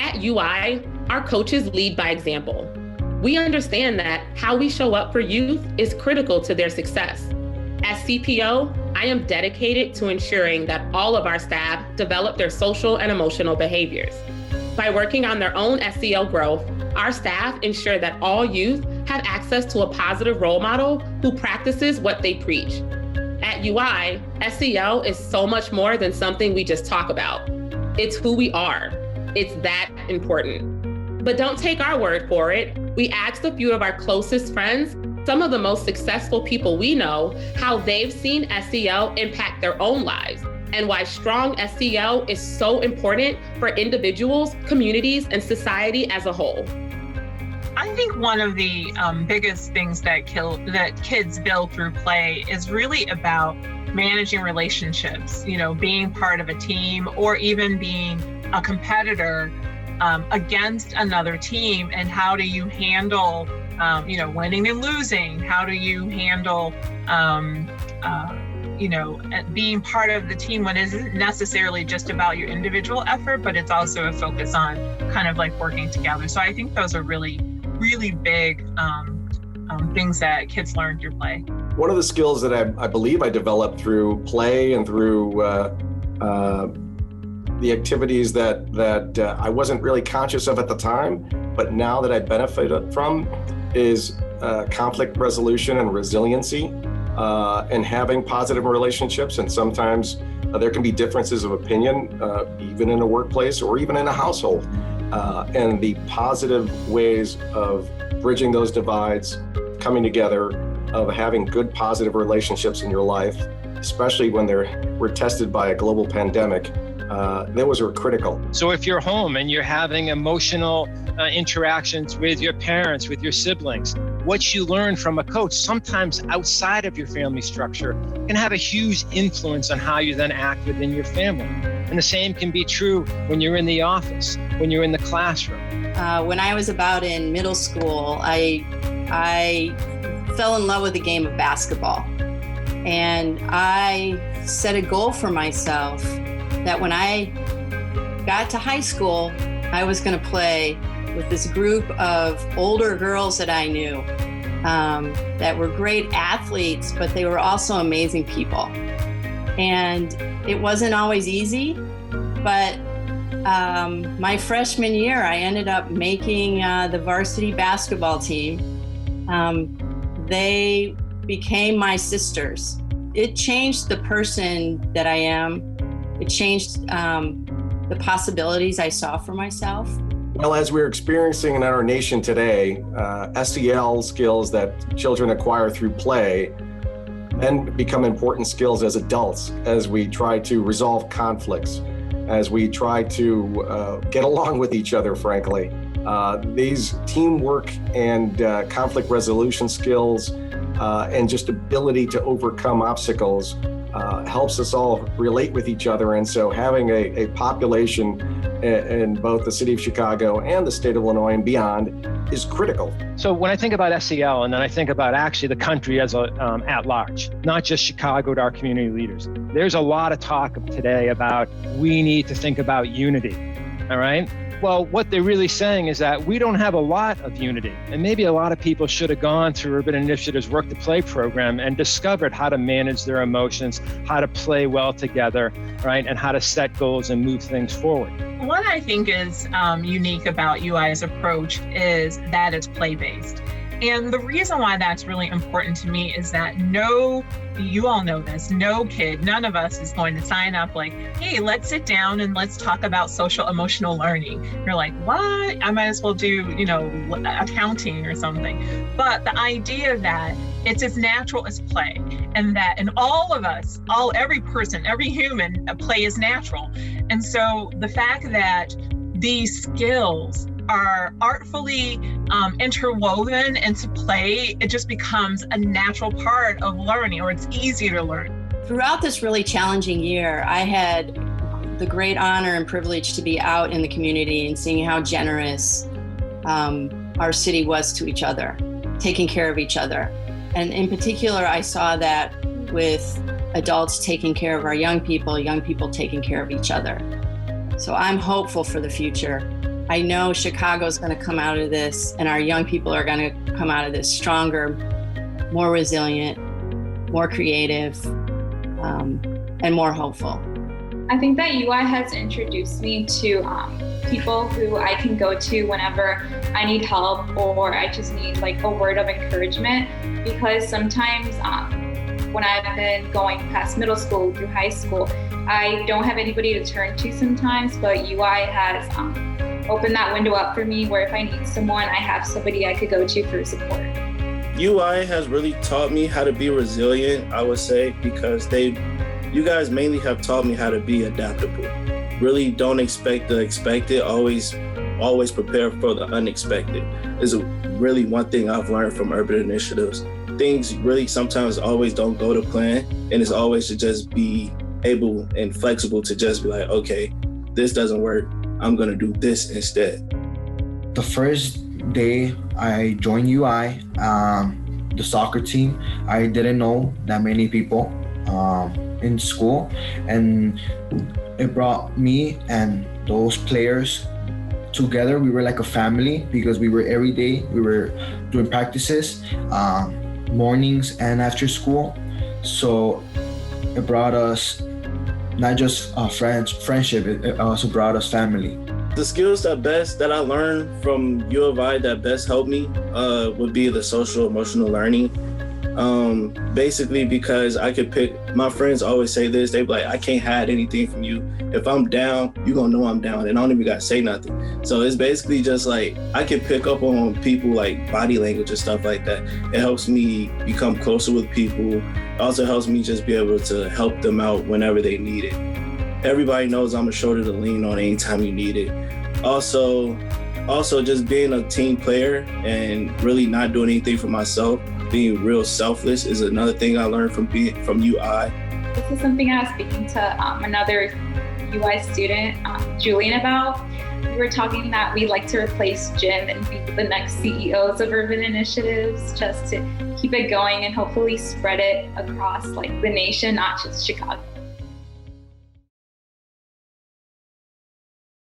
At UI, our coaches lead by example. We understand that how we show up for youth is critical to their success. As CPO, I am dedicated to ensuring that all of our staff develop their social and emotional behaviors. By working on their own SEL growth, our staff ensure that all youth have access to a positive role model who practices what they preach. At UI, SEL is so much more than something we just talk about. It's who we are. It's that important. But don't take our word for it. We asked a few of our closest friends, some of the most successful people we know, how they've seen SEL impact their own lives and why strong SEL is so important for individuals, communities, and society as a whole. I think one of the biggest things that kids build through play is really about managing relationships, being part of a team or even being a competitor against another team, and how do you handle winning and losing? How do you handle being part of the team when it isn't necessarily just about your individual effort, but it's also a focus on kind of like working together. So I think those are really big things that kids learn through play. One of the skills that I believe I developed through play and through the activities that I wasn't really conscious of at the time, but now that I benefit from, is conflict resolution and resiliency, and having positive relationships. And sometimes there can be differences of opinion, even in a workplace or even in a household. And the positive ways of bridging those divides, coming together, of having good positive relationships in your life, especially when we're tested by a global pandemic, those are critical. So if you're home and you're having emotional interactions with your parents, with your siblings, what you learn from a coach, sometimes outside of your family structure, can have a huge influence on how you then act within your family. And the same can be true when you're in the office, when you're in the classroom. When I was about in middle school, I fell in love with the game of basketball. And I set a goal for myself that when I got to high school, I was going to play with this group of older girls that I knew that were great athletes, but they were also amazing people. And it wasn't always easy, but my freshman year, I ended up making the varsity basketball team. They became my sisters. It changed the person that I am. It changed the possibilities I saw for myself. Well, as we're experiencing in our nation today, SEL skills that children acquire through play then become important skills as adults, as we try to resolve conflicts, as we try to get along with each other, frankly. These teamwork and conflict resolution skills and just ability to overcome obstacles helps us all relate with each other. And so having a population in both the city of Chicago and the state of Illinois and beyond is critical. So when I think about SEL, and then I think about actually the country as at large, not just Chicago, to our community leaders, there's a lot of talk today about we need to think about unity, all right? Well, what they're really saying is that we don't have a lot of unity. And maybe a lot of people should have gone through Urban Initiative's Work to Play program and discovered how to manage their emotions, how to play well together, right? And how to set goals and move things forward. What I think is unique about UI's approach is that it's play-based. And the reason why that's really important to me is that you all know this, no kid, none of us is going to sign up like, hey, let's sit down and let's talk about social emotional learning. You're like, what? I might as well do, accounting or something. But the idea that it's as natural as play, and that in all of us, every person, every human, play is natural. And so the fact that these skills are artfully interwoven into play, it just becomes a natural part of learning, or it's easier to learn. Throughout this really challenging year, I had the great honor and privilege to be out in the community and seeing how generous our city was to each other, taking care of each other. And in particular, I saw that with adults taking care of our young people taking care of each other. So I'm hopeful for the future. I know Chicago's going to come out of this, and our young people are going to come out of this stronger, more resilient, more creative, and more hopeful. I think that UI has introduced me to people who I can go to whenever I need help or I just need like a word of encouragement, because sometimes when I've been going past middle school through high school, I don't have anybody to turn to sometimes, but UI has opened that window up for me where if I need someone, I have somebody I could go to for support. UI has really taught me how to be resilient, I would say, because you guys mainly have taught me how to be adaptable. Really don't expect the expected, always prepare for the unexpected is really one thing I've learned from urban initiatives. Things really sometimes always don't go to plan, and it's always to just be able and flexible to just be like, okay, this doesn't work, I'm gonna do this instead. The first day I joined UI, the soccer team, I didn't know that many people in school, and it brought me and those players together. We were like a family because we were every day, we were doing practices, mornings and after school. So it brought us not just friendship, it also brought us family. The skills that I learned from U of I that best helped me would be the social-emotional learning. Basically because I could pick, my friends always say this, they be like, I can't hide anything from you. If I'm down, you gonna know I'm down and I don't even gotta say nothing. So it's basically just like, I can pick up on people like body language and stuff like that. It helps me become closer with people. It also helps me just be able to help them out whenever they need it. Everybody knows I'm a shoulder to lean on anytime you need it. Also just being a team player and really not doing anything for myself, being real selfless is another thing I learned from UI. This is something I was speaking to another UI student, Julian, about. We were talking that we like to replace Jim and be the next CEOs of urban initiatives, just to keep it going and hopefully spread it across like the nation, not just Chicago.